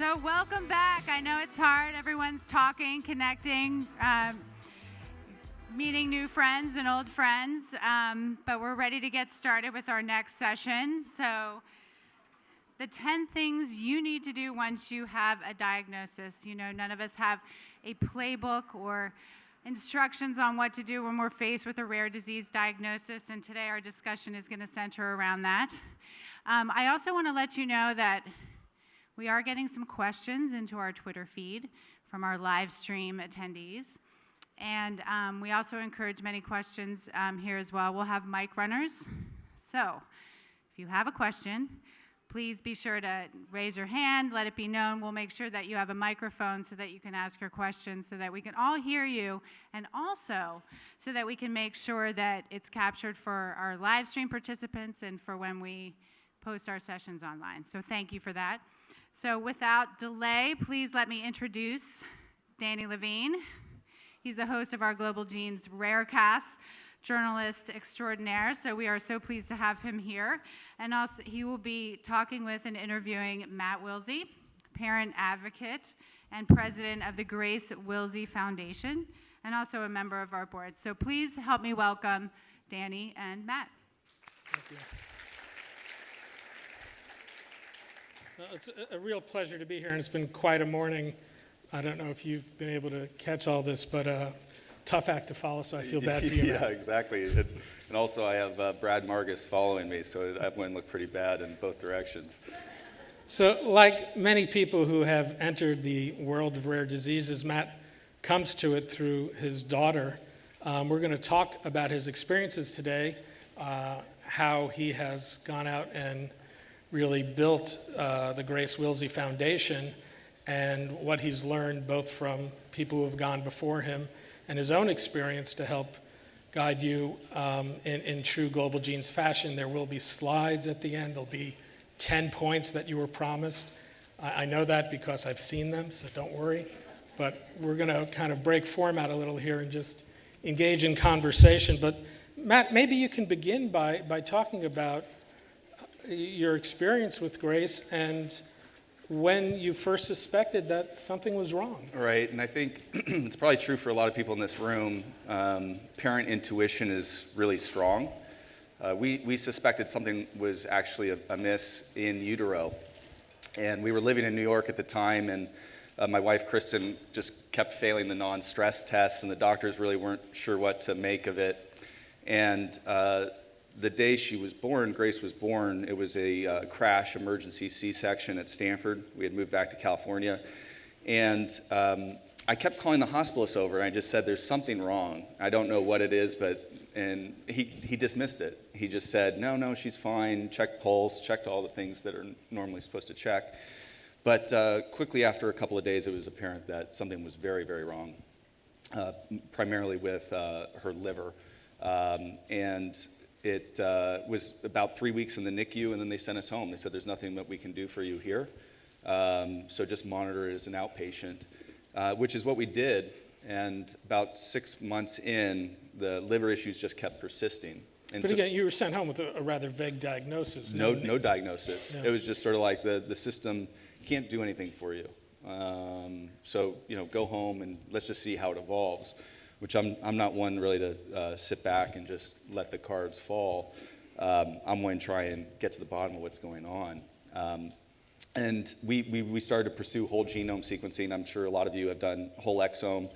So welcome back. I know it's hard. Everyone's talking, connecting, meeting new friends and old friends, but we're ready to get started with our next session. So the 10 things you need to do once you have a diagnosis. You know, none of us have a playbook or instructions on what to do when we're faced with a rare disease diagnosis, and today our discussion is going to center around that. I also want to let you know that we are getting some questions into our Twitter feed from our live stream attendees. And we also encourage many questions here as well. We'll have mic runners. So if you have a question, please be sure to raise your hand, let it be known. We'll make sure that you have a microphone so that you can ask your questions so that we can all hear you, and also so that we can make sure that it's captured for our live stream participants and for when we post our sessions online. So thank you for that. So without delay, please let me introduce Danny Levine. He's the host of our Global Genes Rarecast, journalist extraordinaire. So we are so pleased to have him here. And also he will be talking with and interviewing Matt Wilsey, parent advocate and president of the Grace Wilsey Foundation, and also a member of our board. So please help me welcome Danny and Matt. Thank you. Well, it's a real pleasure to be here, and it's been quite a morning. I don't know if you've been able to catch all this, but tough act to follow, so I feel bad for you. Yeah, exactly. And also I have Brad Margus following me, so that one looked pretty bad in both directions. So like many people who have entered the world of rare diseases, Matt comes to it through his daughter. We're going to talk about his experiences today, how he has gone out and really built the Grace Wilsey Foundation, and what he's learned both from people who have gone before him and his own experience to help guide you in true Global Genes fashion. There will be slides at the end. There'll be 10 points that you were promised. I know that because I've seen them, so don't worry. But we're going to kind of break format a little here and just engage in conversation. But Matt, maybe you can begin by talking about your experience with Grace and when you first suspected that something was wrong. Right, and I think it's probably true for a lot of people in this room. Parent intuition is really strong. We suspected something was actually amiss in utero. And we were living in New York at the time, and my wife, Kristen, just kept failing the non-stress tests, and the doctors really weren't sure what to make of it. And the day she was born, Grace was born, it was a crash emergency C-section at Stanford. We had moved back to California. And I kept calling the hospitalist over, and I just said, there's something wrong. I don't know what it is, and he dismissed it. He just said, no, she's fine, checked pulse, checked all the things that are normally supposed to check. But quickly after a couple of days, it was apparent that something was very, very wrong, primarily with her liver. And it was about 3 weeks in the NICU, and then they sent us home. They said, there's nothing that we can do for you here, so just monitor it as an outpatient, which is what we did. And about 6 months in, the liver issues just kept persisting. And But again, you were sent home with a rather vague diagnosis. No diagnosis. Yeah. It was just sort of like the system can't do anything for you. So, go home and let's just see how it evolves. Which I'm not one really to sit back and just let the cards fall. I'm one to try and get to the bottom of what's going on. And we started to pursue whole genome sequencing. I'm sure a lot of you have done whole exome.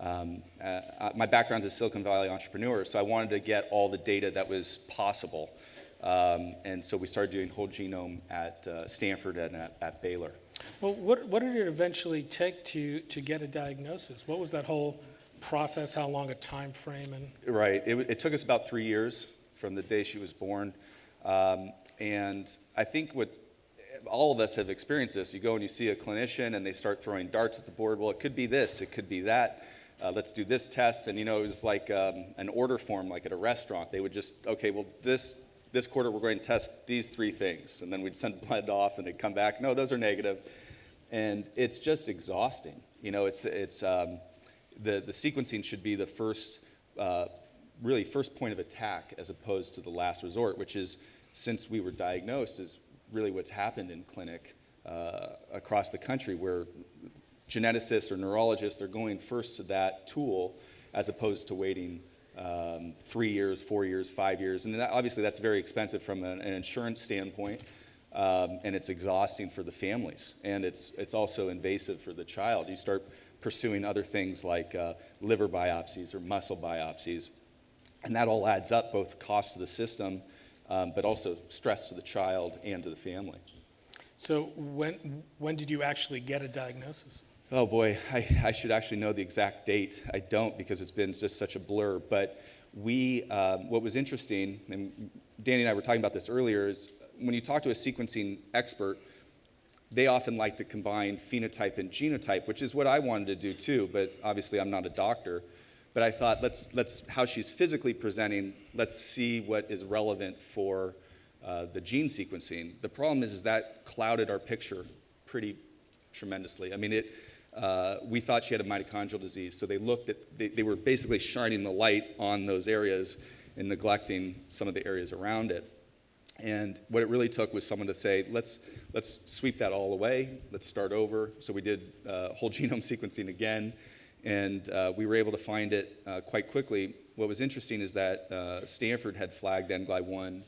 My background's a Silicon Valley entrepreneur, so I wanted to get all the data that was possible. And so we started doing whole genome at Stanford and at Baylor. Well, what did it eventually take to get a diagnosis? What was that whole process? How long a time frame? And Right. It took us about 3 years from the day she was born. And I think what all of us have experienced this. You go and you see a clinician and they start throwing darts at the board. Well, it could be this, it could be that. Let's do this test. And, it was like an order form, like at a restaurant. They would just, okay, well, this quarter we're going to test these 3 things. And then we'd send blood off and they'd come back. No, those are negative. And it's just exhausting. The sequencing should be the first point of attack as opposed to the last resort, which is, since we were diagnosed, is really what's happened in clinic across the country where geneticists or neurologists are going first to that tool as opposed to waiting 3 years, 4 years, 5 years. And obviously that's very expensive from an insurance standpoint, and it's exhausting for the families. And it's also invasive for the child. You start pursuing other things like liver biopsies or muscle biopsies. And that all adds up, both cost to the system, but also stress to the child and to the family. So when did you actually get a diagnosis? Oh boy, I should actually know the exact date. I don't, because it's been just such a blur. But what was interesting, and Danny and I were talking about this earlier, is when you talk to a sequencing expert, they often like to combine phenotype and genotype, which is what I wanted to do too, but obviously I'm not a doctor. But I thought, let's how she's physically presenting, let's see what is relevant for the gene sequencing. The problem is that clouded our picture pretty tremendously. I mean, we thought she had a mitochondrial disease, so they were basically shining the light on those areas and neglecting some of the areas around it. And what it really took was someone to say, let's sweep that all away, let's start over. So we did whole genome sequencing again, and we were able to find it quite quickly. What was interesting is that Stanford had flagged NGLY1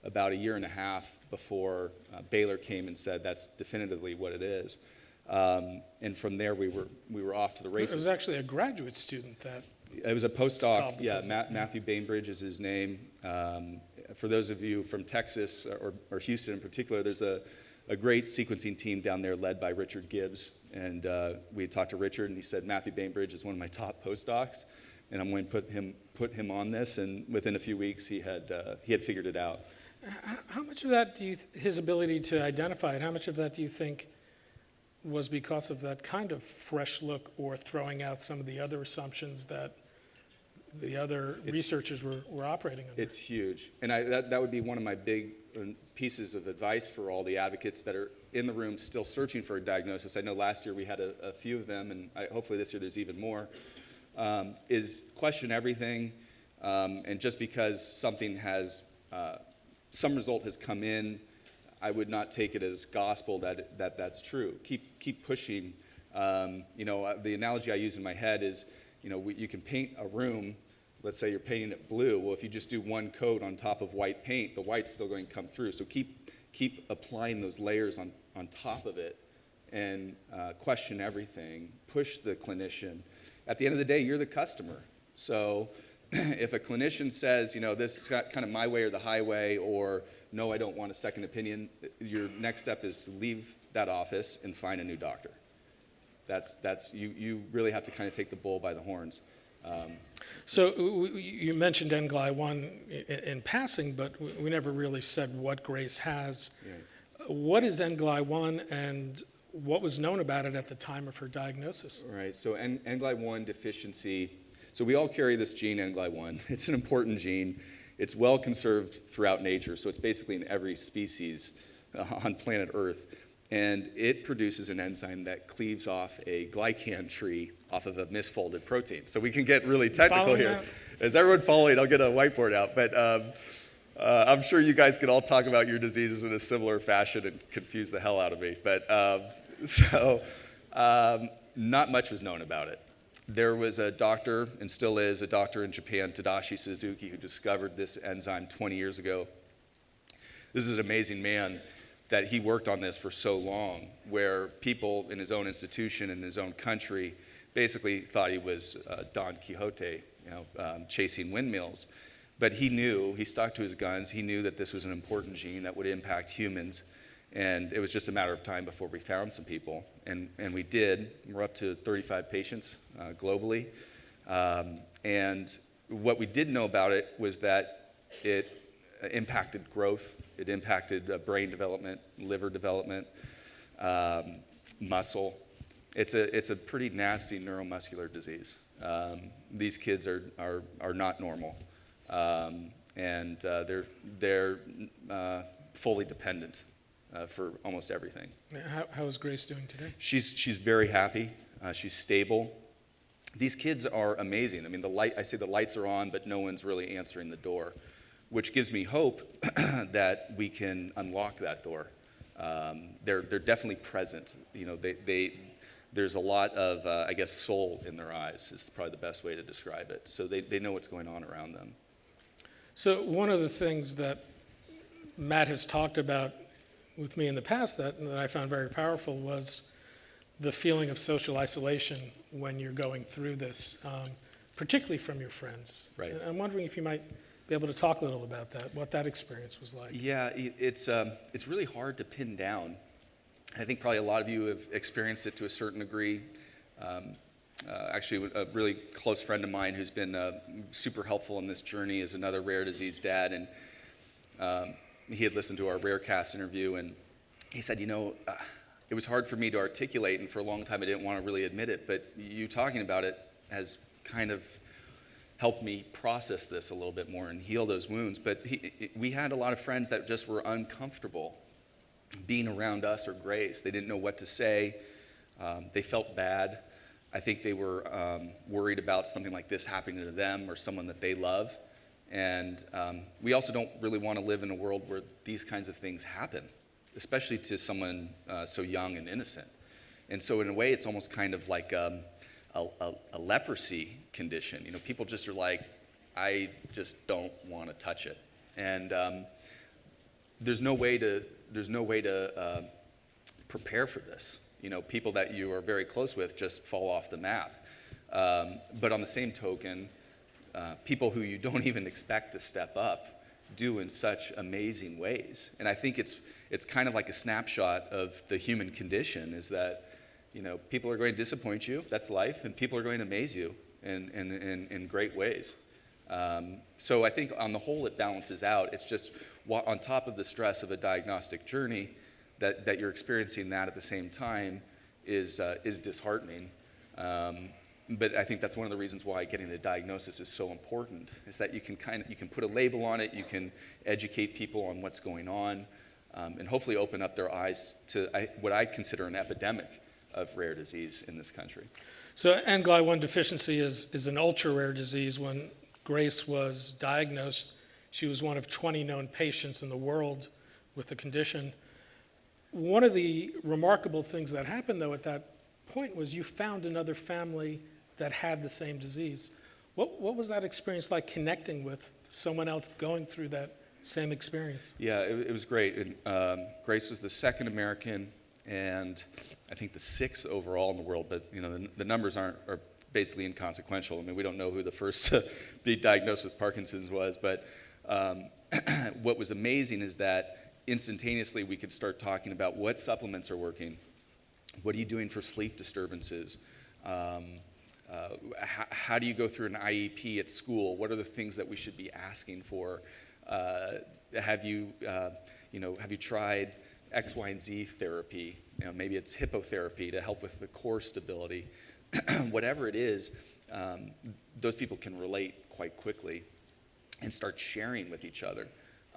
about 1.5 years before Baylor came and said that's definitively what it is. And from there, we were off to the races. It was actually a graduate student that... It was a postdoc, solved the yeah, puzzle. Matthew Bainbridge is his name. For those of you from Texas, or Houston in particular, there's a great sequencing team down there led by Richard Gibbs. And we had talked to Richard, and he said, Matthew Bainbridge is one of my top postdocs, and I'm going to put him on this. And within a few weeks, he had figured it out. How much of that his ability to identify it, how much of that do you think was because of that kind of fresh look, or throwing out some of the other assumptions that the other researchers were operating under? It's huge. And that would be one of my big pieces of advice for all the advocates that are in the room still searching for a diagnosis. I know last year we had a few of them, and hopefully this year there's even more, is question everything. And just because something has, some result has come in, I would not take it as gospel that's true. Keep pushing. The analogy I use in my head is, you can paint a room. Let's say you're painting it blue. Well, if you just do one coat on top of white paint, the white's still going to come through. So keep applying those layers on top of it, and question everything. Push the clinician. At the end of the day, you're the customer. So if a clinician says, this is kind of my way or the highway, or no, I don't want a second opinion, your next step is to leave that office and find a new doctor. That's you really have to kind of take the bull by the horns. So you mentioned NGLY1 in passing, but we never really said what Grace has. Yeah. What is NGLY1, and what was known about it at the time of her diagnosis? Right, so NGLY1 deficiency, so we all carry this gene NGLY1. It's an important gene. It's well conserved throughout nature, so it's basically in every species on planet Earth. And it produces an enzyme that cleaves off a glycan tree off of a misfolded protein. So we can get really technical here. Is everyone following? I'll get a whiteboard out. But I'm sure you guys could all talk about your diseases in a similar fashion and confuse the hell out of me. But not much was known about it. There was a doctor, and still is a doctor in Japan, Tadashi Suzuki, who discovered this enzyme 20 years ago. This is an amazing man, that he worked on this for so long, where people in his own institution, in his own country, basically thought he was Don Quixote, chasing windmills. But he stuck to his guns. He knew that this was an important gene that would impact humans. And it was just a matter of time before we found some people. And we did. We're up to 35 patients globally. And what we did know about it was that it impacted growth. It impacted brain development, liver development, muscle. It's a pretty nasty neuromuscular disease. These kids are not normal, and they're fully dependent for almost everything. How is Grace doing today? She's very happy. She's stable. These kids are amazing. I mean, I say the lights are on, but no one's really answering the door, which gives me hope that we can unlock that door. They're definitely present. There's a lot of, I guess, soul in their eyes is probably the best way to describe it. So they know what's going on around them. So one of the things that Matt has talked about with me in the past that I found very powerful was the feeling of social isolation when you're going through this, particularly from your friends. Right. And I'm wondering if you might be able to talk a little about that, what that experience was like. Yeah, it's really hard to pin down. I think probably a lot of you have experienced it to a certain degree. Actually, a really close friend of mine who's been super helpful in this journey is another rare disease dad, and he had listened to our Rarecast interview, and he said, it was hard for me to articulate, and for a long time I didn't want to really admit it, but you talking about it has kind of helped me process this a little bit more and heal those wounds. But we had a lot of friends that just were uncomfortable being around us or Grace. They didn't know what to say. They felt bad. I think they were worried about something like this happening to them or someone that they love. And we also don't really want to live in a world where these kinds of things happen, especially to someone so young and innocent. And so in a way, it's almost kind of like a leprosy condition. People just are like, I just don't want to touch it. And there's no way to prepare for this. People that you are very close with just fall off the map. But on the same token, people who you don't even expect to step up do in such amazing ways. And I think it's kind of like a snapshot of the human condition, is that people are going to disappoint you. That's life. And people are going to amaze you in great ways. So I think on the whole it balances out. It's just on top of the stress of a diagnostic journey, that you're experiencing that at the same time is disheartening. But I think that's one of the reasons why getting a diagnosis is so important, is that you can put a label on it, you can educate people on what's going on, and hopefully open up their eyes to what I consider an epidemic of rare disease in this country. So NGLI1 deficiency is an ultra-rare disease. When Grace was diagnosed, she was one of 20 known patients in the world with the condition. One of the remarkable things that happened, though, at that point was you found another family that had the same disease. What was that experience like, connecting with someone else going through that same experience? Yeah, it was great. And, Grace was the second American and I think the sixth overall in the world, but the numbers are basically inconsequential. I mean, we don't know who the first to be diagnosed with Parkinson's was, but what was amazing is that instantaneously we could start talking about what supplements are working, what are you doing for sleep disturbances, how do you go through an IEP at school, what are the things that we should be asking for, have you tried X, Y, and Z therapy, maybe it's hippotherapy to help with the core stability. Whatever it is, those people can relate quite quickly and start sharing with each other.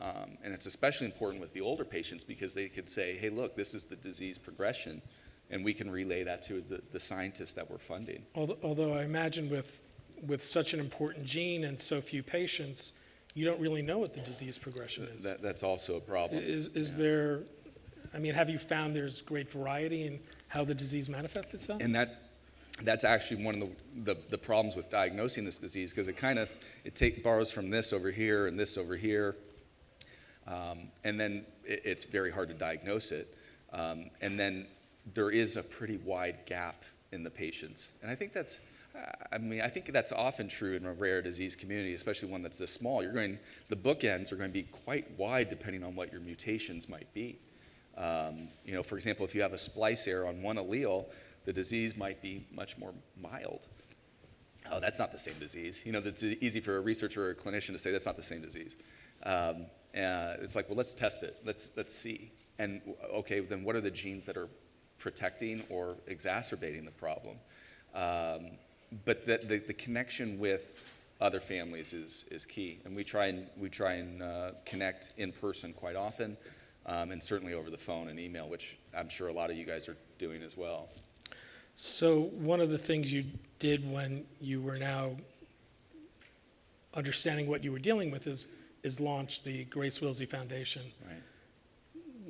And it's especially important with the older patients because they could say, hey, look, this is the disease progression, and we can relay that to the scientists that we're funding. Although I imagine with such an important gene and so few patients, you don't really know what the disease progression is. That's also a problem. Is there, have you found there's great variety in how the disease manifests itself? And that's actually one of the problems with diagnosing this disease, because it borrows from this over here and this over here, and then it's very hard to diagnose it. And then there is a pretty wide gap in the patients, and I think that's often true in a rare disease community, especially one that's this small. The bookends are going to be quite wide depending on what your mutations might be. For example, if you have a splice error on one allele, the disease might be much more mild. Oh, that's not the same disease. It's easy for a researcher or a clinician to say that's not the same disease. It's like, well, let's test it. Let's see. And okay, then what are the genes that are protecting or exacerbating the problem? But the connection with other families is key, and we try and connect in person quite often, and certainly over the phone and email, which I'm sure a lot of you guys are doing as well. So one of the things you did when you were now understanding what you were dealing with is launch the Grace Wilsey Foundation. Right.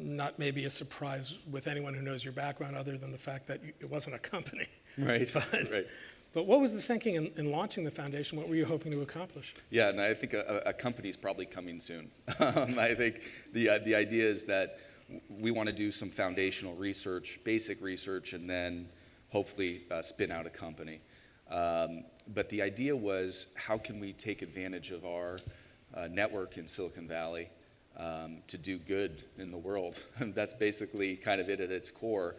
not maybe a surprise with anyone who knows your background other than the fact that it wasn't a company. Right, But, right. but what was the thinking in launching the foundation? What were you hoping to accomplish? Yeah, and I think a company's probably coming soon. I think the idea is that we want to do some foundational research, basic research, and then hopefully spin out a company. But the idea was, how can we take advantage of our network in Silicon Valley to do good in the world? That's basically kind of it at its core.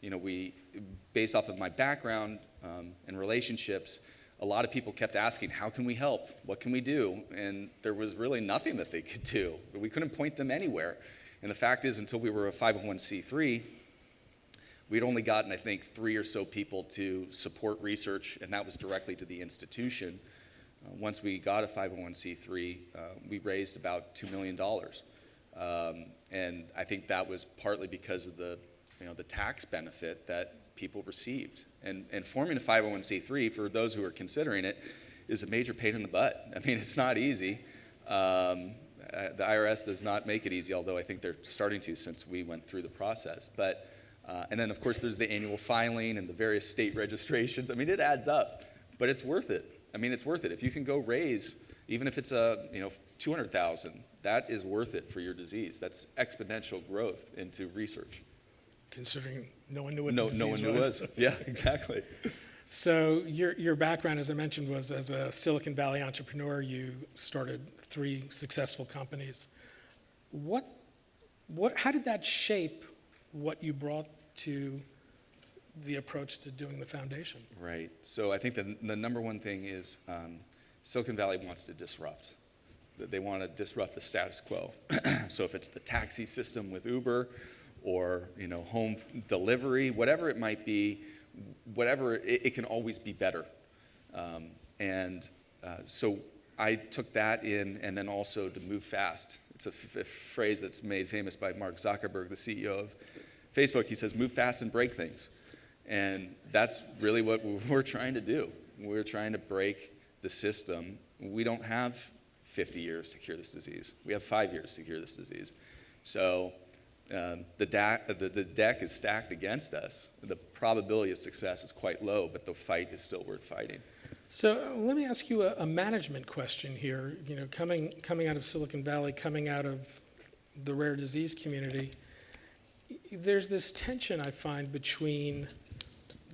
You know, based off of my background and relationships, a lot of people kept asking, how can we help? What can we do? And there was really nothing that they could do. We couldn't point them anywhere. And the fact is, until we were a 501c3, we'd only gotten, I think, 3 or so people to support research, and that was directly to the institution. Once we got a 501c3, we raised about $2 million. And I think that was partly because of the tax benefit that people received. And forming a 501c3, for those who are considering it, is a major pain in the butt. I mean, it's not easy. The IRS does not make it easy, although I think they're starting to since we went through the process. But and then, of course, there's the annual filing and the various state registrations. I mean, it adds up, but it's worth it. I mean, it's worth it. If you can go raise, even if it's $200,000, that is worth it for your disease. That's exponential growth into research. Considering no one knew what No the disease one knew was. Yeah, exactly. So your background, as I mentioned, was as a Silicon Valley entrepreneur. You started 3 successful companies. How did that shape what you brought to the approach to doing the foundation? Right. So I think the number one thing is Silicon Valley wants to disrupt. They want to disrupt the status quo. So if it's the taxi system with Uber, or home delivery, whatever it might be, it can always be better. So I took that in, and then also to move fast. It's a phrase that's made famous by Mark Zuckerberg, the CEO of Facebook. He says, move fast and break things. And that's really what we're trying to do. We're trying to break the system. We don't have 50 years to cure this disease. We have 5 years to cure this disease. So the deck is stacked against us. The probability of success is quite low, but the fight is still worth fighting. So let me ask you a management question here. Coming out of Silicon Valley, coming out of the rare disease community, there's this tension I find between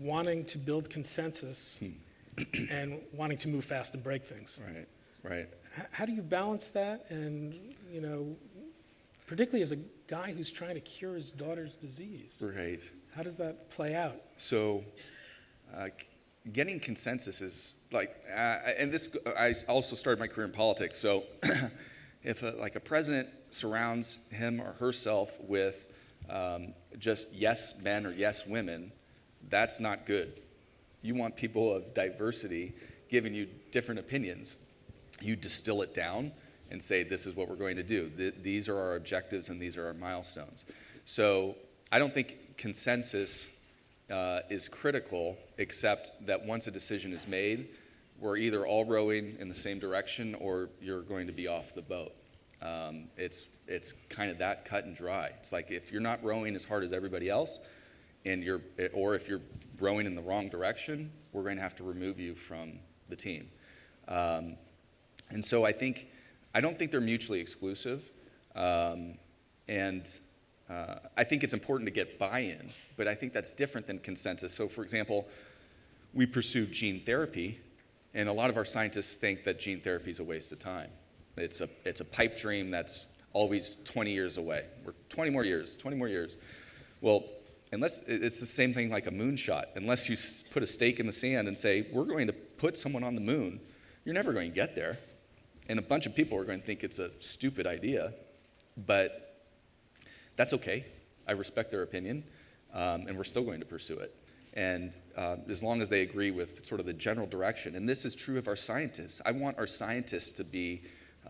wanting to build consensus and wanting to move fast and break things. Right. How do you balance that? And particularly as a guy who's trying to cure his daughter's disease. Right. How does that play out? So getting consensus is like, and this, I also started my career in politics. So if a president surrounds him or herself with just yes men or yes women, that's not good. You want people of diversity giving you different opinions. You distill it down and say, this is what we're going to do. These are our objectives and these are our milestones. So I don't think consensus is critical, except that once a decision is made, we're either all rowing in the same direction or you're going to be off the boat. It's kind of that cut and dry. It's like if you're not rowing as hard as everybody else, or if you're rowing in the wrong direction, we're going to have to remove you from the team. And so I don't think they're mutually exclusive. And I think it's important to get buy-in, but I think that's different than consensus. So for example, we pursue gene therapy, and a lot of our scientists think that gene therapy is a waste of time. It's a pipe dream that's always 20 years away. We're 20 more years. Well, it's the same thing like a moonshot. Unless you put a stake in the sand and say, we're going to put someone on the moon, you're never going to get there. And a bunch of people are going to think it's a stupid idea, but that's okay. I respect their opinion, and we're still going to pursue it. And as long as they agree with sort of the general direction, and this is true of our scientists. I want our scientists to be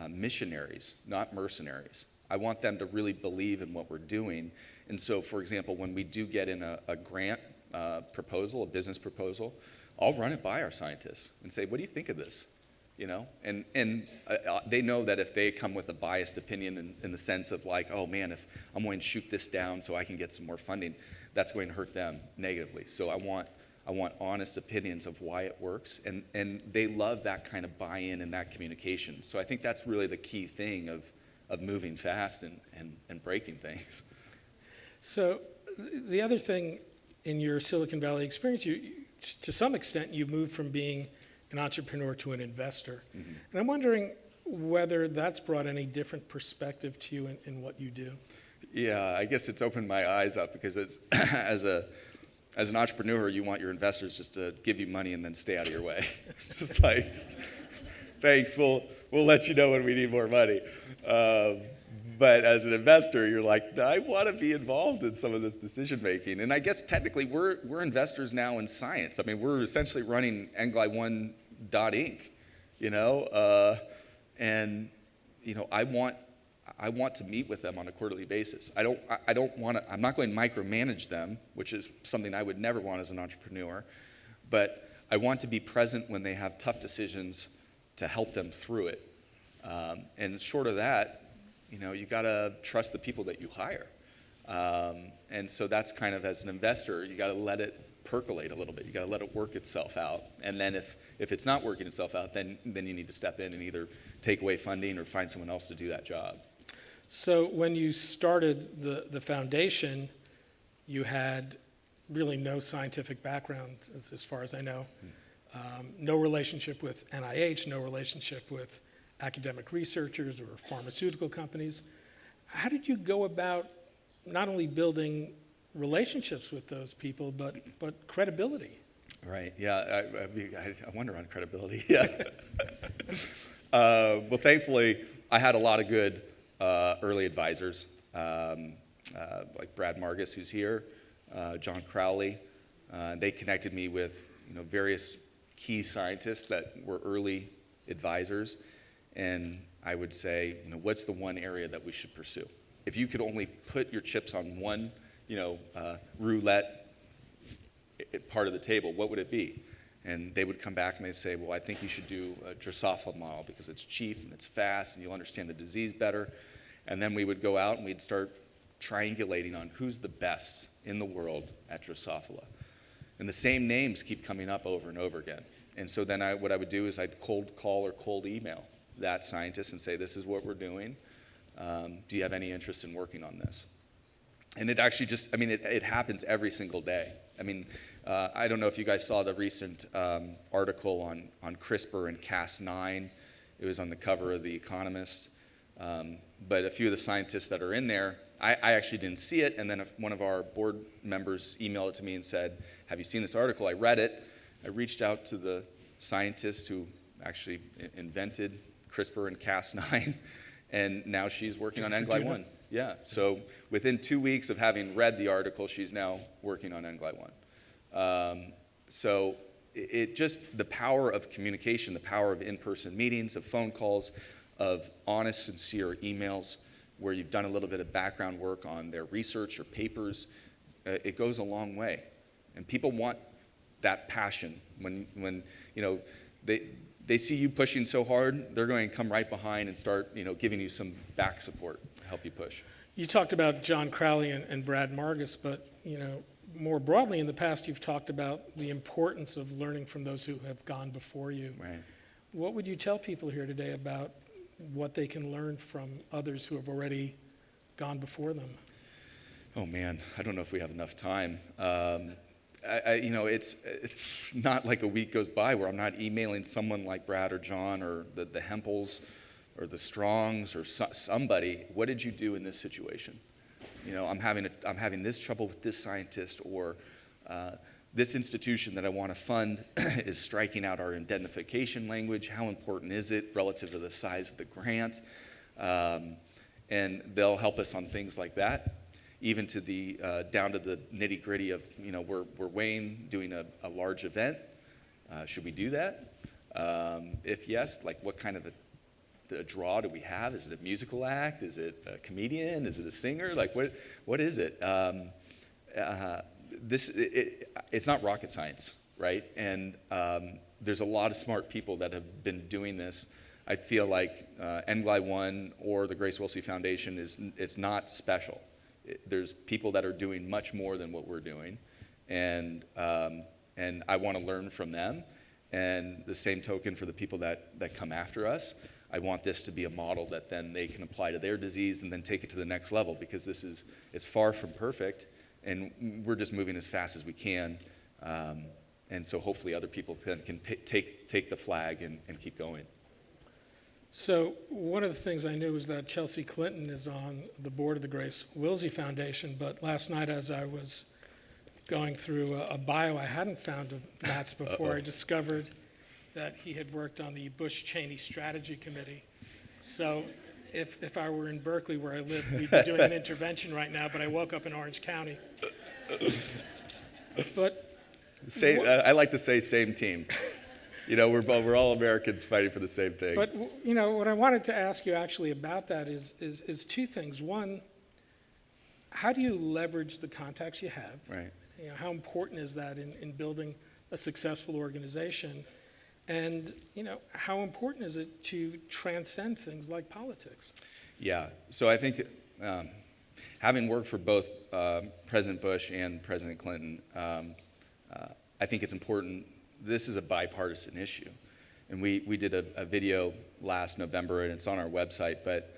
missionaries, not mercenaries. I want them to really believe in what we're doing. And so, for example, when we do get in a grant proposal, a business proposal, I'll run it by our scientists and say, what do you think of this? and they know that if they come with a biased opinion in the sense of like, oh man, if I'm going to shoot this down so I can get some more funding, that's going to hurt them negatively. So I want honest opinions of why it works, and they love that kind of buy-in and that communication. So I think that's really the key thing of moving fast and breaking things. So the other thing in your Silicon Valley experience, to some extent, you moved from being an entrepreneur to an investor. Mm-hmm. And I'm wondering whether that's brought any different perspective to you in what you do. Yeah, I guess it's opened my eyes up because as an entrepreneur, you want your investors just to give you money and then stay out of your way. It's just like, thanks, we'll let you know when we need more money. But as an investor, you're like, I want to be involved in some of this decision making. And I guess technically we're investors now in science. I mean, we're essentially running NGLI1.Inc., and I want to meet with them on a quarterly basis. I don't want to. I'm not going to micromanage them, which is something I would never want as an entrepreneur. But I want to be present when they have tough decisions to help them through it. And short of that, you got to trust the people that you hire. And so that's kind of, as an investor, you got to let it percolate a little bit. You got to let it work itself out. And then if it's not working itself out, then you need to step in and either take away funding or find someone else to do that job. So when you started the foundation, you had really no scientific background, as far as I know. No relationship with NIH, no relationship with academic researchers or pharmaceutical companies. How did you go about not only building relationships with those people, but credibility? Right, yeah, I wonder on credibility, yeah. Well, thankfully, I had a lot of good early advisors, like Brad Margus, who's here, John Crowley. They connected me with various key scientists that were early advisors. And I would say, what's the one area that we should pursue? If you could only put your chips on one, roulette part of the table, what would it be? And they would come back and they'd say, well, I think you should do a Drosophila model because it's cheap and it's fast and you'll understand the disease better. And then we would go out and we'd start triangulating on who's the best in the world at Drosophila. And the same names keep coming up over and over again. And so then what I would do is I'd cold call or cold email that scientist and say, this is what we're doing. Do you have any interest in working on this? And it actually it happens every single day. I don't know if you guys saw the recent article on CRISPR and Cas9. It was on the cover of The Economist. But a few of the scientists that are in there, I actually didn't see it. And then one of our board members emailed it to me and said, have you seen this article? I read it. I reached out to the scientist who actually invented CRISPR and Cas9, and now she's working on NGLI1. Yeah, so within 2 weeks of having read the article, she's now working on NGLI1. So it just, the power of communication, the power of in-person meetings, of phone calls, of honest, sincere emails where you've done a little bit of background work on their research or papers, it goes a long way. And people want that passion. When they see you pushing so hard, they're going to come right behind and start, giving you some back support to help you push. You talked about John Crowley and Brad Margus, but more broadly in the past, you've talked about the importance of learning from those who have gone before you. Right. What would you tell people here today about what they can learn from others who have already gone before them? Oh man, I don't know if we have enough time. It's not like a week goes by where I'm not emailing someone like Brad or John or the Hempels or the Strongs or somebody. What did you do in this situation? I'm having this trouble with this scientist, or this institution that I want to fund is striking out our indemnification language. How important is it relative to the size of the grant? And they'll help us on things like that. Even to the down to the nitty gritty of, we're weighing doing a large event. Should we do that? If yes, like what kind of a draw do we have? Is it a musical act? Is it a comedian? Is it a singer? Like what is it? It's not rocket science, right? And there's a lot of smart people that have been doing this. I feel like NGLI 1 or the Grace Wilsey Foundation it's not special. There's people that are doing much more than what we're doing, and I want to learn from them. And the same token for the people that come after us, I want this to be a model that then they can apply to their disease and then take it to the next level, because it's far from perfect, and we're just moving as fast as we can. And so hopefully other people can take the flag and keep going. So one of the things I knew was that Chelsea Clinton is on the board of the Grace Wilsey Foundation, but last night as I was going through a bio I hadn't found of Matt's before, I discovered that he had worked on the Bush-Cheney Strategy Committee. So if I were in Berkeley where I live, we'd be doing an intervention right now, but I woke up in Orange County. But I like to say same team. We're all Americans fighting for the same thing. But what I wanted to ask you actually about that is two things. One, how do you leverage the contacts you have? Right. How important is that in building a successful organization? And how important is it to transcend things like politics? Yeah. So I think having worked for both President Bush and President Clinton, I think it's important. This is a bipartisan issue. And we did a video last November, and it's on our website, but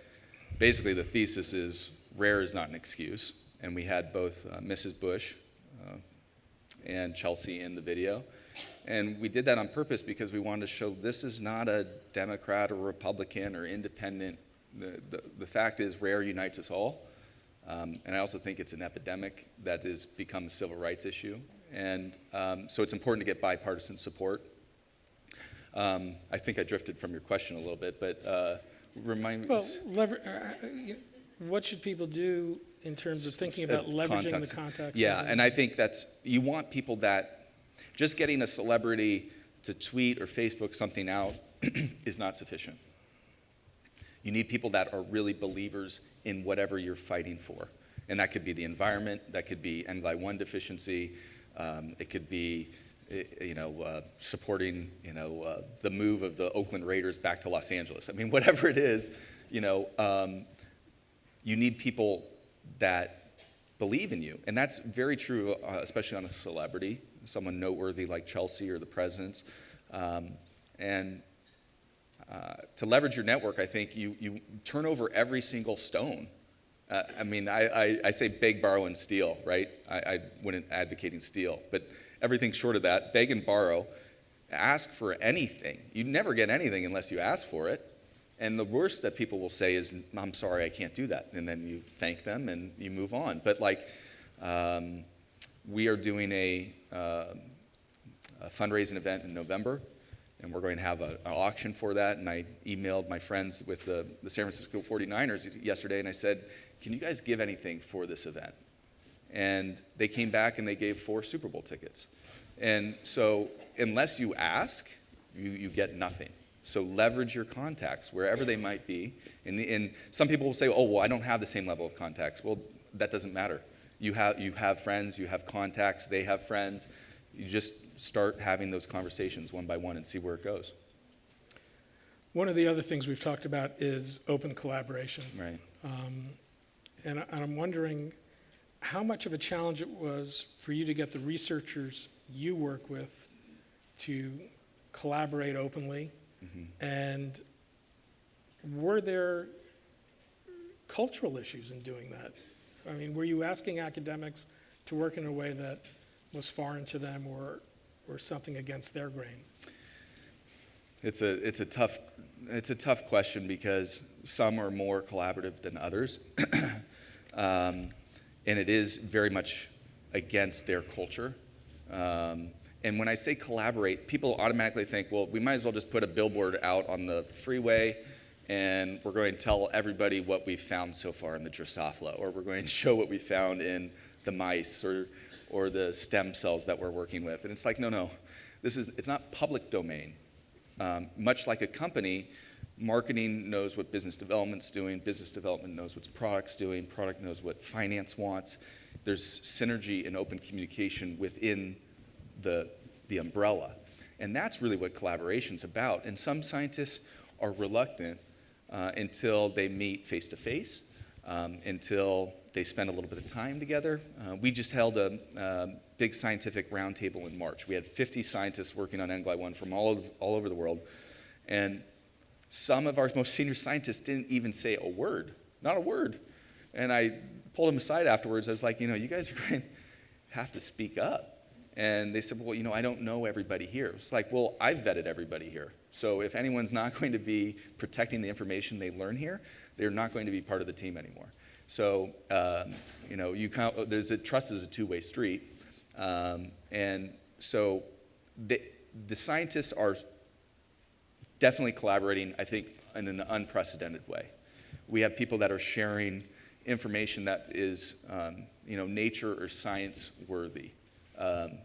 basically the thesis is rare is not an excuse. And we had both Mrs. Bush and Chelsea in the video. And we did that on purpose because we wanted to show this is not a Democrat or Republican or independent. The fact is rare unites us all. And I also think it's an epidemic that has become a civil rights issue. And so it's important to get bipartisan support. I think I drifted from your question a little bit, but remind me. Well, what should people do in terms of thinking about leveraging the contacts? Yeah, and I think you want people that just getting a celebrity to tweet or Facebook something out is not sufficient. You need people that are really believers in whatever you're fighting for. And that could be the environment, that could be NGLI 1 deficiency, it could be supporting the move of the Oakland Raiders back to Los Angeles. I mean, whatever it is, you need people that believe in you. And that's very true, especially on a celebrity, someone noteworthy like Chelsea or the presidents. And to leverage your network, I think you turn over every single stone. I say beg, borrow, and steal, right? I wouldn't advocating steal, but everything short of that, beg and borrow, ask for anything. You never get anything unless you ask for it. And the worst that people will say is, I'm sorry, I can't do that. And then you thank them and you move on. But we are doing a fundraising event in November, and we're going to have an auction for that. And I emailed my friends with the San Francisco 49ers yesterday, and I said, can you guys give anything for this event? And they came back and they gave 4 Super Bowl tickets. And so unless you ask, you get nothing. So leverage your contacts wherever they might be. And some people will say, oh, well, I don't have the same level of contacts. Well, that doesn't matter. You have friends, you have contacts, they have friends. You just start having those conversations one by one and see where it goes. One of the other things we've talked about is open collaboration. Right. And I'm wondering how much of a challenge it was for you to get the researchers you work with to collaborate openly. Mm-hmm. And were there cultural issues in doing that? I mean, were you asking academics to work in a way that was foreign to them or something against their grain? It's a tough question because some are more collaborative than others, and it is very much against their culture. And when I say collaborate, people automatically think, well, we might as well just put a billboard out on the freeway and we're going to tell everybody what we've found so far in the Drosophila, or we're going to show what we found in the mice or the stem cells that we're working with. And it's like, no, it's not public domain. Much like a company, marketing knows what business development's doing, business development knows what product's doing, product knows what finance wants. There's synergy and open communication within the umbrella. And that's really what collaboration's about. And some scientists are reluctant until they meet face to face, until they spend a little bit of time together. We just held a big scientific roundtable in March. We had 50 scientists working on NGLI-1 from all over the world. And some of our most senior scientists didn't even say a word, not a word. And I pulled them aside afterwards. I was like, you guys are going to have to speak up. And they said, well, I don't know everybody here. It's like, well, I've vetted everybody here. So if anyone's not going to be protecting the information they learn here, they're not going to be part of the team anymore. So, trust is a two-way street. And so the scientists are definitely collaborating, I think, in an unprecedented way. We have people that are sharing information that is, nature or science worthy.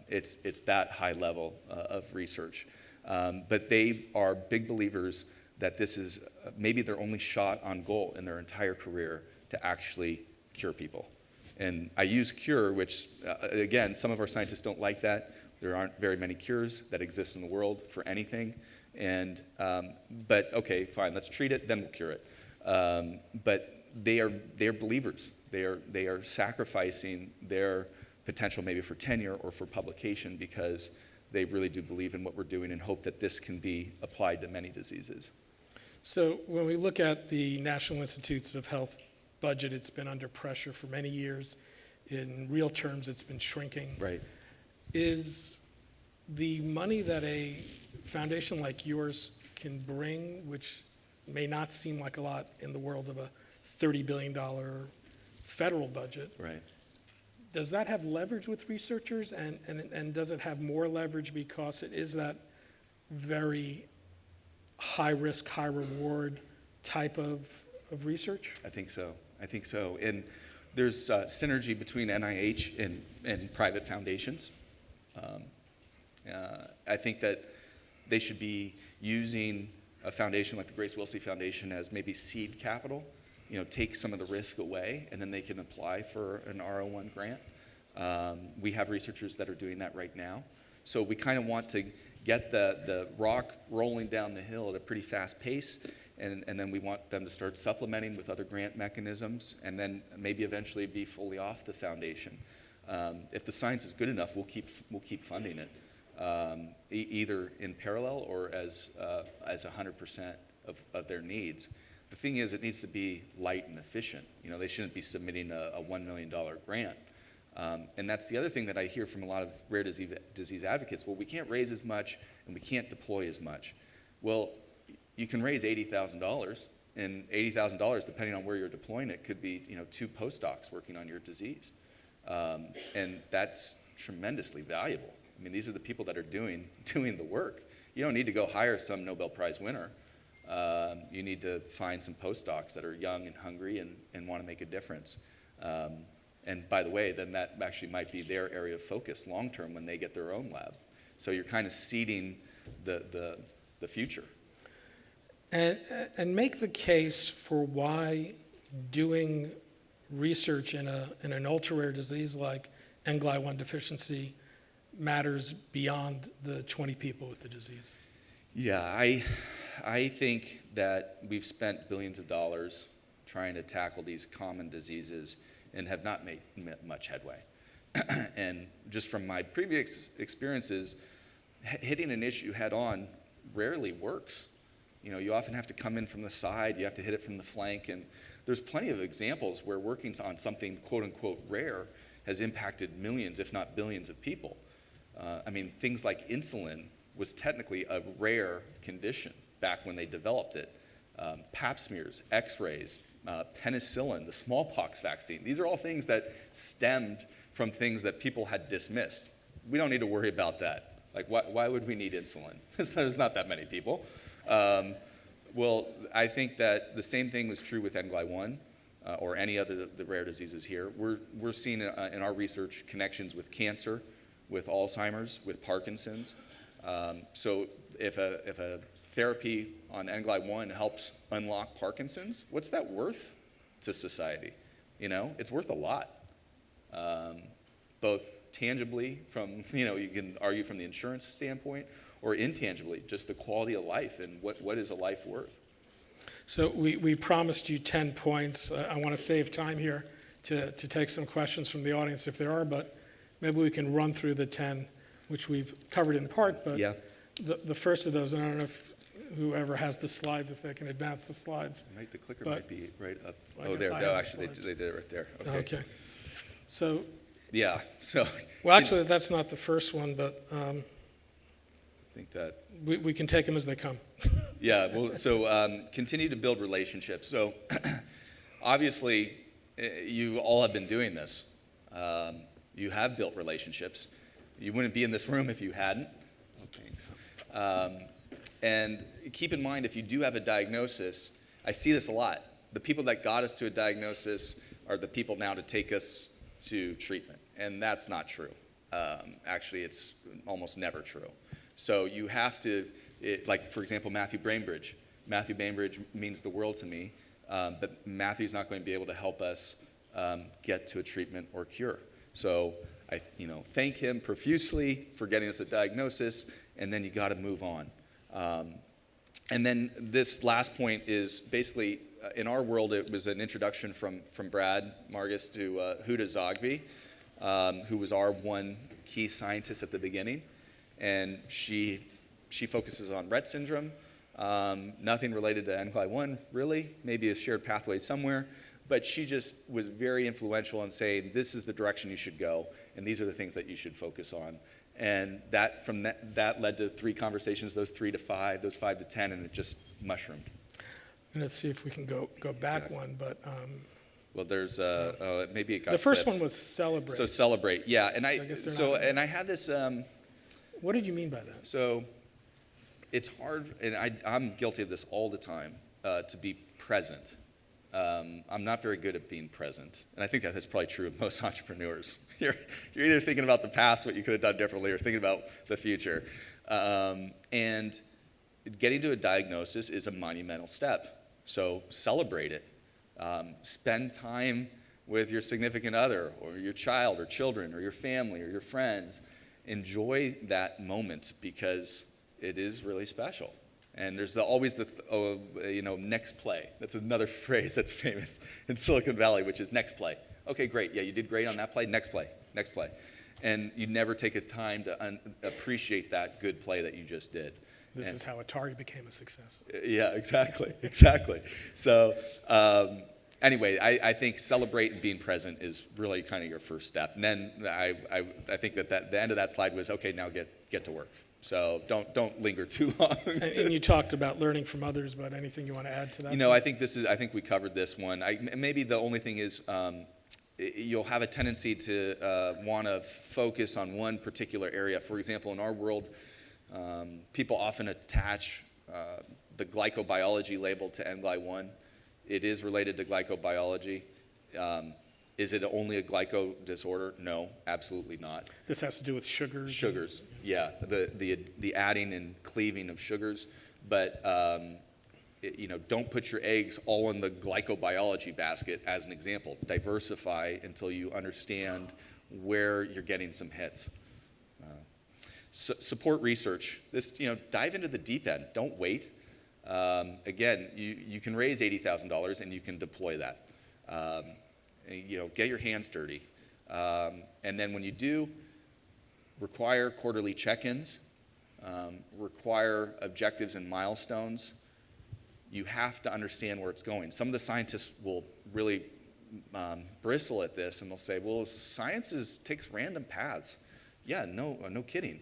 It's that high level of research. But they are big believers that this is maybe their only shot on goal in their entire career to actually cure people. And I use cure, which, again, some of our scientists don't like that. There aren't very many cures that exist in the world for anything. But okay, fine, let's treat it, then we'll cure it. But they are believers. They are sacrificing their potential maybe for tenure or for publication because they really do believe in what we're doing and hope that this can be applied to many diseases. So when we look at the National Institutes of Health budget, it's been under pressure for many years. In real terms, it's been shrinking. Right. Is the money that a foundation like yours can bring, which may not seem like a lot in the world of a $30 billion federal budget, Right. does that have leverage with researchers? And does it have more leverage because it is that very high risk, high reward type of research? I think so. And there's synergy between NIH and private foundations. I think that they should be using a foundation like the Grace Wilsey Foundation as maybe seed capital, take some of the risk away, and then they can apply for an R01 grant. We have researchers that are doing that right now. So we kind of want to get the rock rolling down the hill at a pretty fast pace, and then we want them to start supplementing with other grant mechanisms, and then maybe eventually be fully off the foundation. If the science is good enough, we'll keep funding it, either in parallel or as 100% of their needs. The thing is, it needs to be light and efficient. They shouldn't be submitting a $1 million grant. And that's the other thing that I hear from a lot of rare disease advocates. Well, we can't raise as much and we can't deploy as much. Well, you can raise $80,000, and $80,000, depending on where you're deploying it, could be 2 postdocs working on your disease. And that's tremendously valuable. I mean, these are the people that are doing the work. You don't need to go hire some Nobel Prize winner. You need to find some postdocs that are young and hungry and want to make a difference. And by the way, then that actually might be their area of focus long term when they get their own lab. So you're kind of seeding the future. And make the case for why doing research in an ultra-rare disease like NGLI-1 deficiency matters beyond the 20 people with the disease. Yeah, I think that we've spent billions of dollars trying to tackle these common diseases and have not made much headway. And just from my previous experiences, hitting an issue head on rarely works. You often have to come in from the side, you have to hit it from the flank, and there's plenty of examples where working on something quote unquote rare has impacted millions, if not billions of people. Things like insulin was technically a rare condition back when they developed it. Pap smears, x-rays, penicillin, the smallpox vaccine. These are all things that stemmed from things that people had dismissed. We don't need to worry about that. Like, why would we need insulin? There's not that many people. Well, I think that the same thing was true with NGLI-1 or any other the rare diseases here. We're seeing in our research connections with cancer, with Alzheimer's, with Parkinson's. So if a therapy on NGLI-1 helps unlock Parkinson's, what's that worth to society? It's worth a lot, both tangibly from, you can argue from the insurance standpoint, or intangibly, just the quality of life and what is a life worth. So we promised you 10 points. I want to save time here to take some questions from the audience if there are, but maybe we can run through the 10, which we've covered in part. But Yeah. the first of those, and I don't know if whoever has the slides, if they can advance the slides. The clicker But- might be right up. Well, I Oh, guess there. I No, have actually, slides. they did it right there. Okay. Okay. So, Yeah. So well, actually, that's not the first one, but I think that. we can take them as they come. Yeah, well, so continue to build relationships. So obviously, you all have been doing this. You have built relationships. You wouldn't be in this room if you hadn't. Oh, thanks. And keep in mind, if you do have a diagnosis, I see this a lot. The people that got us to a diagnosis are the people now to take us to treatment. And that's not true. Actually, it's almost never true. So you have to, like, for example, Matthew Bainbridge. Matthew Bainbridge means the world to me, but Matthew's not going to be able to help us get to a treatment or cure. So I thank him profusely for getting us a diagnosis, and then you got to move on. And then this last point is basically, in our world, it was an introduction from Brad Margus to Huda Zogby, who was our one key scientist at the beginning. And she focuses on Rett syndrome, nothing related to NGLY1, really, maybe a shared pathway somewhere. But she just was very influential in saying, this is the direction you should go, and these are the things that you should focus on. And that led to 3 conversations, those 3 to 5, those 5 to 10, and it just mushroomed. And let's see if we can go back one, but Well, there's maybe it got the first flipped. one was celebrate. So celebrate, yeah. And I guess they're not- and I had this. What did you mean by that? So it's hard, and I'm guilty of this all the time, to be present. I'm not very good at being present, and I think that is probably true of most entrepreneurs. You're either thinking about the past, what you could have done differently, or thinking about the future. And getting to a diagnosis is a monumental step. So celebrate it. Spend time with your significant other, or your child, or children, or your family, or your friends. Enjoy that moment because it is really special. And there's always the next play. That's another phrase that's famous in Silicon Valley, which is next play. Okay, great. Yeah, you did great on that play. Next play. Next play. And you never take a time to appreciate that good play that you just did. This is how Atari became a success. Yeah, exactly. So anyway, I think celebrate and being present is really kind of your first step. And then I think that the end of that slide was, okay, now get to work. So don't linger too long. And you talked about learning from others, but anything you want to add to that? I think we covered this one. Maybe the only thing is you'll have a tendency to want to focus on one particular area. For example, in our world, people often attach the glycobiology label to NGLY1. It is related to glycobiology. Is it only a glyco disorder? No, absolutely not. This has to do with sugars. Sugars, yeah, the adding and cleaving of sugars, but don't put your eggs all in the glycobiology basket. As an example, diversify until you understand where you're getting some hits. Support research. This, dive into the deep end. Don't wait. Again, you can raise $80,000 and you can deploy that. Get your hands dirty. And then when you do, require quarterly check-ins, require objectives and milestones. You have to understand where it's going. Some of the scientists will really bristle at this, and they'll say, well, science takes random paths. Yeah, no kidding.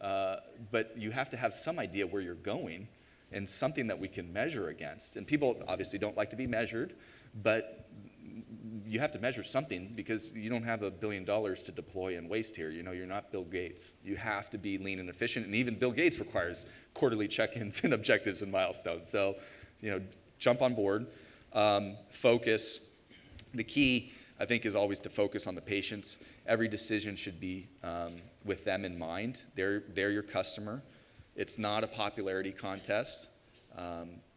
But you have to have some idea where you're going and something that we can measure against. And people obviously don't like to be measured, but you have to measure something because you don't have $1 billion to deploy and waste here. You're not Bill Gates. You have to be lean and efficient, and even Bill Gates requires quarterly check-ins and objectives and milestones. So, jump on board, focus. The key, I think, is always to focus on the patients. Every decision should be with them in mind. They're your customer. It's not a popularity contest.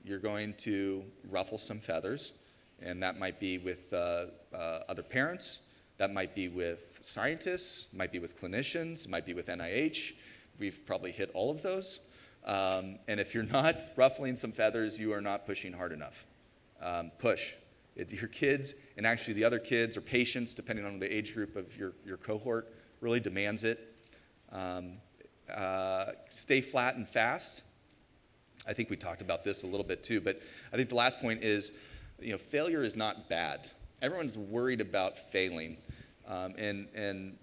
You're going to ruffle some feathers. And that might be with other parents, That might be with scientists, might be with clinicians, might be with NIH. We've probably hit all of those. And if you're not ruffling some feathers, you are not pushing hard enough. Push. Your kids, and actually the other kids or patients, depending on the age group of your cohort, really demands it. Stay flat and fast. I think we talked about this a little bit too, but I think the last point is, failure is not bad. Everyone's worried about failing, and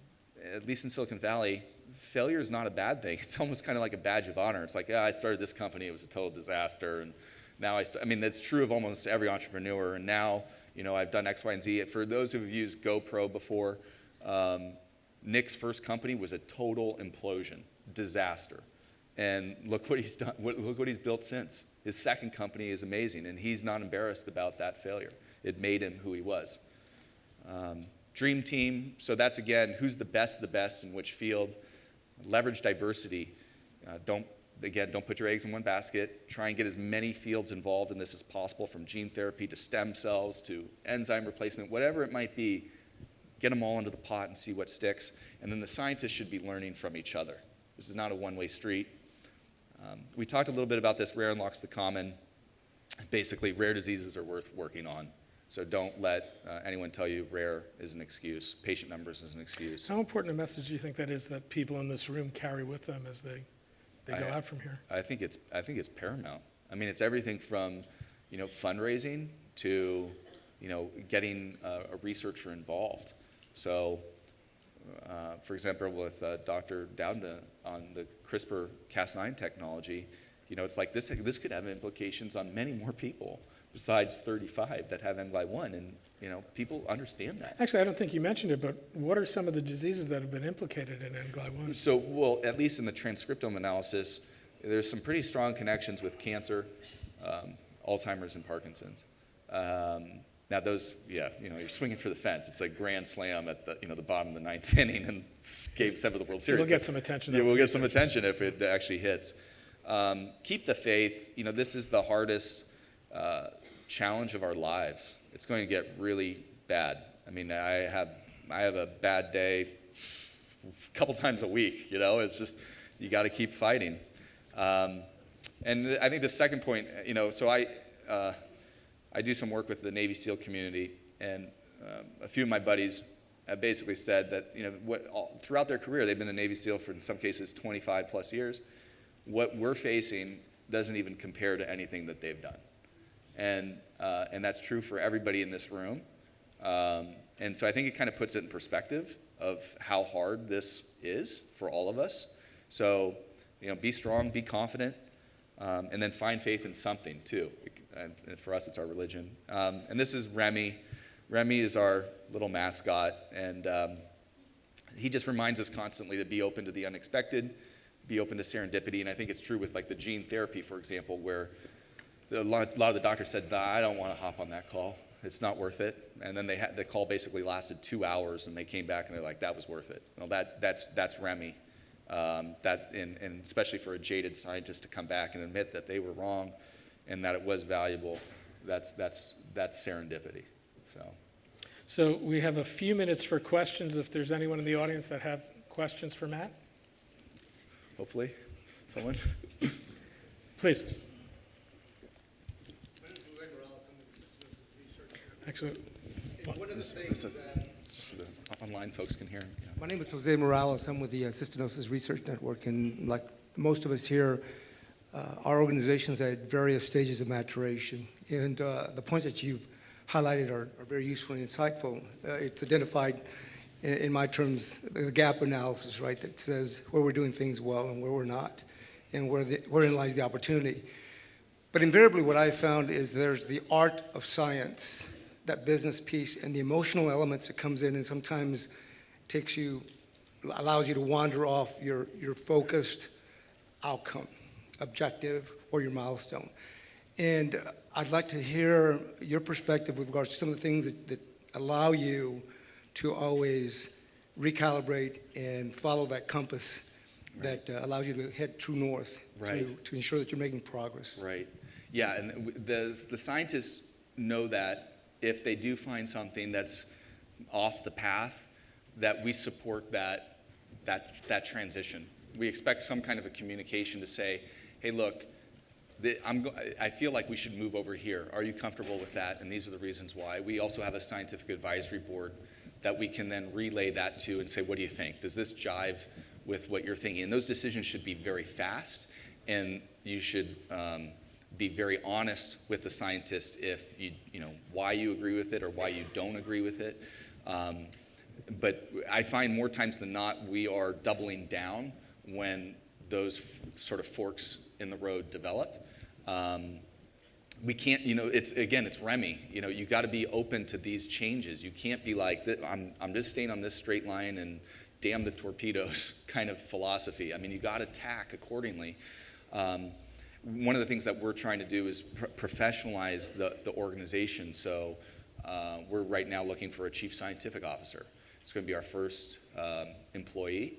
at least in Silicon Valley, failure is not a bad thing. It's almost kind of like a badge of honor. It's like, I started this company, it was a total disaster, and now that's true of almost every entrepreneur, and now, I've done X, Y, and Z. For those who have used GoPro before, Nick's first company was a total implosion, disaster. And look what he's done. Look what he's built since. His second company is amazing, and he's not embarrassed about that failure. It made him who he was. Dream team. So that's, again, who's the best in which field. Leverage diversity. Don't put your eggs in one basket. Try and get as many fields involved in this as possible, from gene therapy to stem cells to enzyme replacement, whatever it might be. Get them all into the pot and see what sticks. And then the scientists should be learning from each other. This is not a one-way street. We talked a little bit about this, rare unlocks the common. Basically, rare diseases are worth working on. So don't let anyone tell you rare is an excuse, patient numbers is an excuse. How important a message do you think that is that people in this room carry with them as they go out from here? I think it's paramount. I mean, it's everything from, fundraising to, getting a researcher involved. So, for example, with Dr. Dowda on the CRISPR-Cas9 technology, it's like this could have implications on many more people besides 35 that have NGLY1, and people understand that. Actually, I don't think you mentioned it, but what are some of the diseases that have been implicated in NGLY1? So, well, at least in the transcriptome analysis, there's some pretty strong connections with cancer, Alzheimer's, and Parkinson's. Now those, you're swinging for the fence. It's a grand slam at the bottom of the ninth inning and Game 7 of the World Series. We'll get some attention. Yeah, we'll get some attention if it actually hits. Keep the faith. This is the hardest challenge of our lives. It's going to get really bad. I mean, I have a bad day a couple times a week. It's just you got to keep fighting. And I think the second point, so I do some work with the Navy SEAL community, and a few of my buddies have basically said that throughout their career, they've been a Navy SEAL for, in some cases, 25 plus years. What we're facing doesn't even compare to anything that they've done, and that's true for everybody in this room. And so I think it kind of puts it in perspective of how hard this is for all of us. So be strong, be confident, and then find faith in something too. And for us, it's our religion. And this is Remy. Remy is our little mascot, and he just reminds us constantly to be open to the unexpected, be open to serendipity. And I think it's true with like the gene therapy, for example, where a lot of the doctors said, I don't want to hop on that call. It's not worth it. And then the call basically lasted 2 hours, and they came back and they're like, that was worth it. Well, that's Remy. And especially for a jaded scientist to come back and admit that they were wrong and that it was valuable, that's serendipity. So we have a few minutes for questions. If there's anyone in the audience that have questions for Matt, hopefully, someone. Please. Actually, One of the things that just the online folks can hear. My name is Jose Morales. I'm with the Cystinosis Research Network, and like most of us here, our organization's at various stages of maturation. And the points that you've highlighted are very useful and insightful. It's identified, in my terms, the gap analysis, right, that says where we're doing things well and where we're not, and wherein lies the opportunity. But invariably, what I've found is there's the art of science, that business piece, and the emotional elements that comes in and sometimes allows you to wander off your focused outcome, objective, or your milestone. And I'd like to hear your perspective with regards to some of the things that allow you to always recalibrate and follow that compass that allows you to head true north, to ensure that you're making progress. Right. Yeah, and the scientists know that if they do find something that's off the path, that we support that transition. We expect some kind of a communication to say, hey, look, I feel like we should move over here. Are you comfortable with that? And these are the reasons why. We also have a scientific advisory board that we can then relay that to and say, what do you think? Does this jive with what you're thinking? And those decisions should be very fast, and you should be very honest with the scientist if why you agree with it or why you don't agree with it. But I find more times than not, we are doubling down when those sort of forks in the road develop. We can't, it's Remy. You got to be open to these changes. You can't be like, I'm just staying on this straight line and damn the torpedoes kind of philosophy. I mean, you got to tack accordingly. One of the things that we're trying to do is professionalize the organization. So we're right now looking for a chief scientific officer. It's going to be our first employee.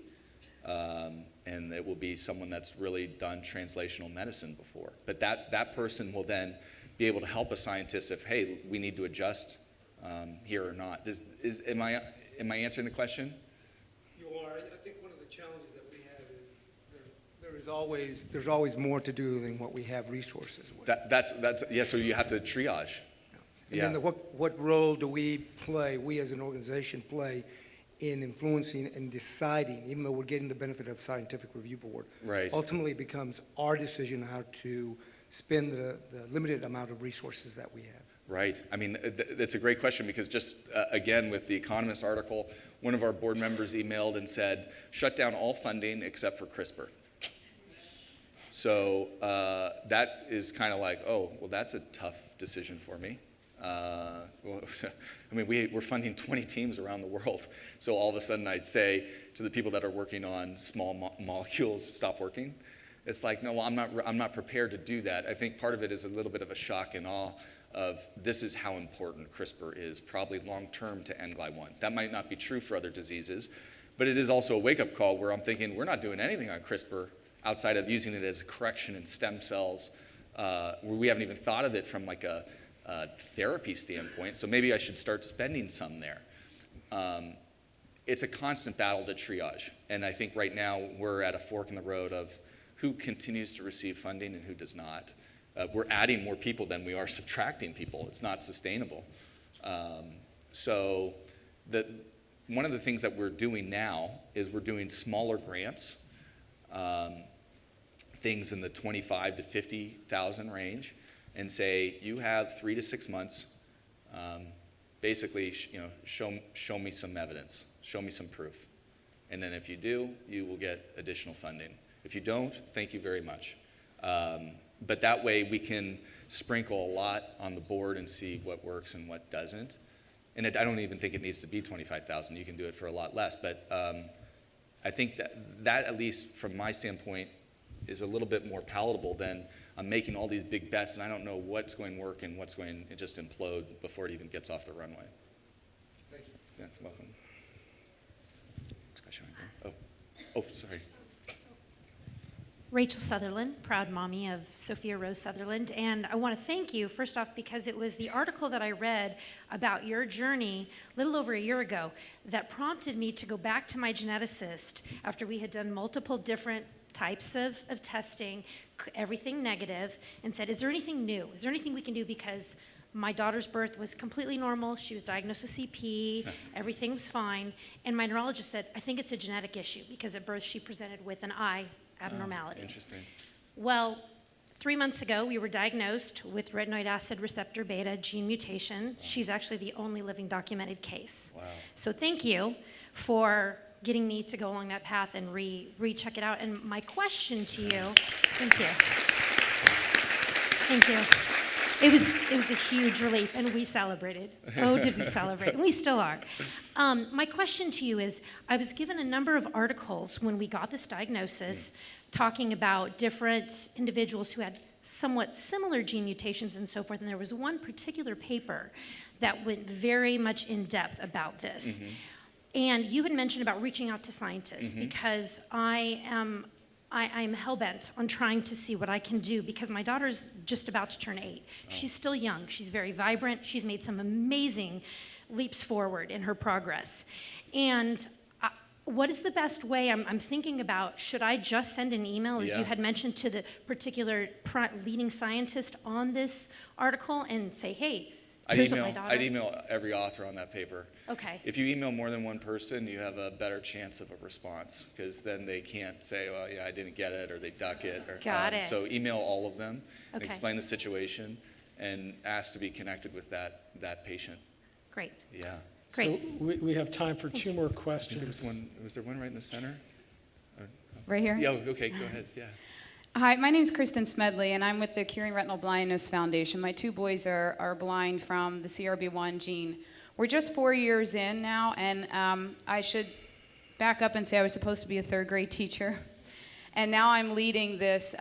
And it will be someone that's really done translational medicine before. But that person will then be able to help a scientist if, hey, we need to adjust here or not. Am I answering the question? You are. I think one of the challenges that we have is there's always more to do than what we have resources with. So you have to triage. And then what role do we as an organization play in influencing and deciding, even though we're getting the benefit of scientific review board? Right. Ultimately, it becomes our decision how to spend the limited amount of resources that we have. Right. I mean, it's a great question because just, again, with the Economist article, one of our board members emailed and said, shut down all funding except for CRISPR. So that is kind of like, oh, well, that's a tough decision for me. We're funding 20 teams around the world. So all of a sudden I'd say to the people that are working on small molecules, stop working. It's like, no, well, I'm not prepared to do that. I think part of it is a little bit of a shock and awe of this is how important CRISPR is, probably long-term to NGLY1. That might not be true for other diseases, but it is also a wake-up call where I'm thinking we're not doing anything on CRISPR outside of using it as a correction in stem cells, where we haven't even thought of it from like a therapy standpoint, so maybe I should start spending some there. It's a constant battle to triage, and I think right now we're at a fork in the road of who continues to receive funding and who does not. We're adding more people than we are subtracting people. It's not sustainable. So one of the things that we're doing now is we're doing smaller grants, things in the 25 to 50,000 range, and say, you have 3 to 6 months, basically, show me some evidence, show me some proof. And then if you do, you will get additional funding. If you don't, thank you very much. But that way we can sprinkle a lot on the board and see what works and what doesn't. And I don't even think it needs to be 25,000. You can do it for a lot less. But I think that, at least from my standpoint, is a little bit more palatable than I'm making all these big bets and I don't know what's going to work and what's going to just implode before it even gets off the runway. Thank you. Yeah, welcome. Oh, sorry. Rachel Sutherland, proud mommy of Sophia Rose Sutherland, and I want to thank you, first off, because it was the article that I read about your journey a little over a year ago that prompted me to go back to my geneticist after we had done multiple different types of testing, everything negative, and said, is there anything new? Is there anything we can do? Because my daughter's birth was completely normal. She was diagnosed with CP. Everything was fine. And my neurologist said, I think it's a genetic issue because at birth she presented with an eye abnormality. Interesting. Well, 3 months ago, we were diagnosed with retinoid acid receptor beta gene mutation. She's actually the only living documented case. Wow. So thank you for getting me to go along that path and recheck it out. And my question to you, thank you. Thank you. It was a huge relief, and we celebrated. Oh, did we celebrate? And we still are. My question to you is, I was given a number of articles when we got this diagnosis talking about different individuals who had somewhat similar gene mutations and so forth, and there was one particular paper that went very much in depth about this. Mm-hmm. And you had mentioned about reaching out to scientists, mm-hmm. because I'm hell-bent on trying to see what I can do because my daughter's just about to turn 8. Oh. She's still young. She's very vibrant. She's made some amazing leaps forward in her progress. And what is the best way? I'm thinking about, should I just send an email, as Yeah. you had mentioned, to the particular leading scientist on this article and say, hey, here's what my daughter... I'd email every author on that paper. Okay. If you email more than one person, you have a better chance of a response, because then they can't say, well, yeah, I didn't get it, or they duck it. Or, Got it. So email all of them, and Okay. explain the situation, and ask to be connected with that patient. Great. Yeah. Great. So we have time for two more I think questions. was there one right in the center? Right here? Yeah, okay, go ahead, yeah. Hi, my name is Kristen Smedley, and I'm with the Curing Retinal Blindness Foundation. My two boys are blind from the CRB1 gene. We're just 4 years in now, and I should back up and say I was supposed to be a third grade teacher. And now I'm leading this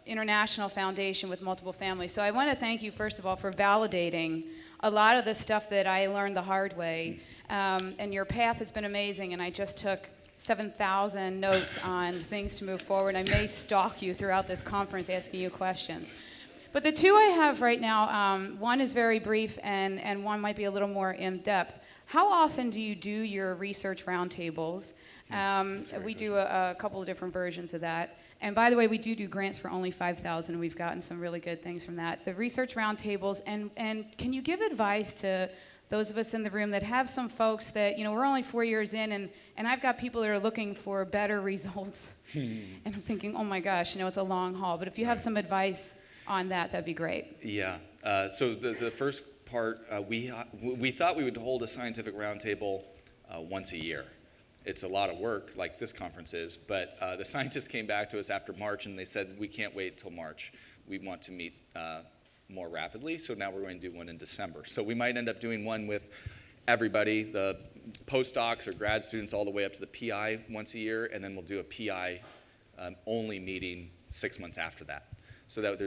international foundation with multiple families. So I want to thank you, first of all, for validating a lot of the stuff that I learned the hard way. And your path has been amazing, and I just took 7,000 notes on things to move forward. I may stalk you throughout this conference asking you questions. But the two I have right now, one is very brief and one might be a little more in-depth. How often do you do your research roundtables? We do a couple of different versions of that. And by the way, we do grants for only $5,000, and we've gotten some really good things from that. The research roundtables, and can you give advice to those of us in the room that have some folks that, we're only 4 years in, and I've got people that are looking for better results. And I'm thinking, oh my gosh, it's a long haul. But if you have some advice on that, that'd be great. Yeah. So the first part, we thought we would hold a scientific roundtable once a year. It's a lot of work, like this conference is, but the scientists came back to us after March, and they said, we can't wait till March. We want to meet more rapidly, so now we're going to do one in December. So we might end up doing one with everybody, the postdocs or grad students, all the way up to the PI once a year, and then we'll do a PI only meeting 6 months after that. So that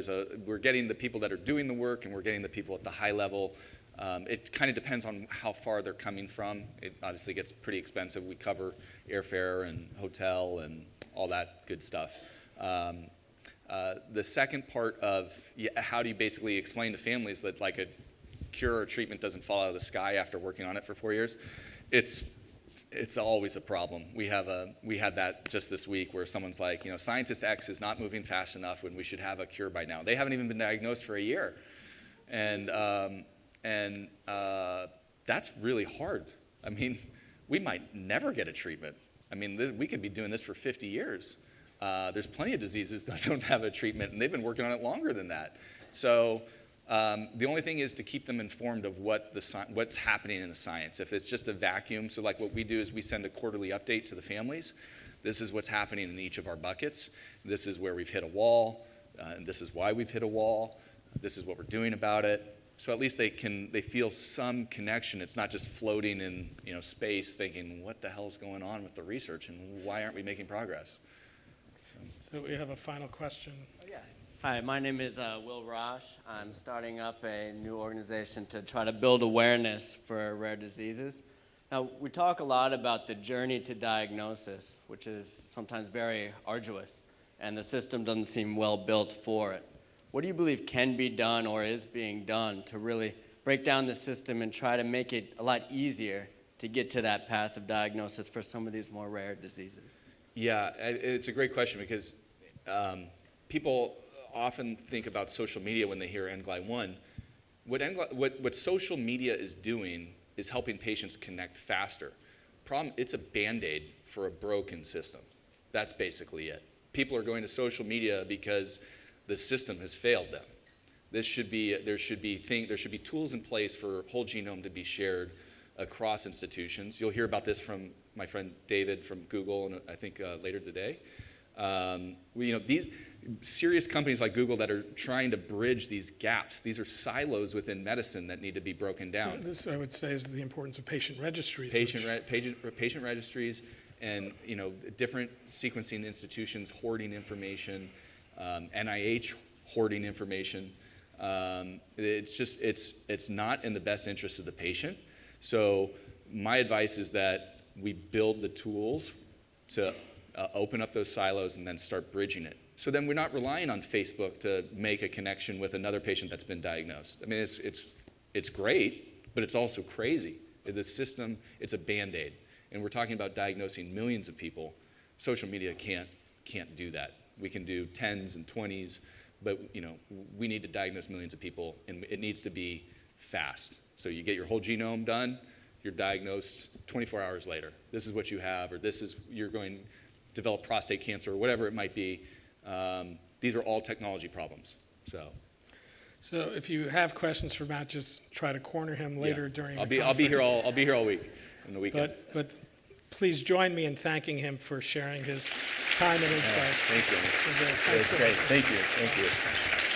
we're getting the people that are doing the work, and we're getting the people at the high level. It kind of depends on how far they're coming from. It obviously gets pretty expensive. We cover airfare and hotel and all that good stuff. The second part of how do you basically explain to families that like a cure or treatment doesn't fall out of the sky after working on it for 4 years, it's always a problem. We had that just this week where someone's like, scientist X is not moving fast enough when we should have a cure by now. They haven't even been diagnosed for a year. And that's really hard. I mean, we might never get a treatment. I mean, we could be doing this for 50 years. There's plenty of diseases that don't have a treatment, and they've been working on it longer than that. So the only thing is to keep them informed of what's happening in the science. If it's just a vacuum, so like what we do is we send a quarterly update to the families. This is what's happening in each of our buckets. This is where we've hit a wall, and this is why we've hit a wall. This is what we're doing about it. So at least they feel some connection. It's not just floating in space thinking, what the hell's going on with the research and why aren't we making progress? So we have a final question. Hi, my name is Will Rosh. I'm starting up a new organization to try to build awareness for rare diseases. Now, we talk a lot about the journey to diagnosis, which is sometimes very arduous, and the system doesn't seem well built for it. What do you believe can be done or is being done to really break down the system and try to make it a lot easier to get to that path of diagnosis for some of these more rare diseases? Yeah, it's a great question because people often think about social media when they hear NGLY1. What social media is doing is helping patients connect faster. It's a Band-Aid for a broken system. That's basically it. People are going to social media because the system has failed them. There should be tools in place for whole genome to be shared across institutions. You'll hear about this from my friend David from Google, and I think later today. These serious companies like Google that are trying to bridge these gaps. These are silos within medicine that need to be broken down. This, I would say, is the importance of patient registries. Patient registries, and different sequencing institutions hoarding information, NIH hoarding information. It's not in the best interest of the patient. So my advice is that we build the tools to open up those silos and then start bridging it. So then we're not relying on Facebook to make a connection with another patient that's been diagnosed. I mean, it's great, but it's also crazy. The system, it's a Band-Aid. And we're talking about diagnosing millions of people. Social media can't do that. We can do 10s and 20s, but we need to diagnose millions of people, and it needs to be fast. So you get your whole genome done, you're diagnosed 24 hours later. This is what you have, or you're going to develop prostate cancer, or whatever it might be. These are all technology problems. So if you have questions for Matt, just try to corner him later during the conference. I'll be here all week on the weekend. But please join me in thanking him for sharing his time and insight. Thanks, Danny. Thanks so Great. much. Thank you.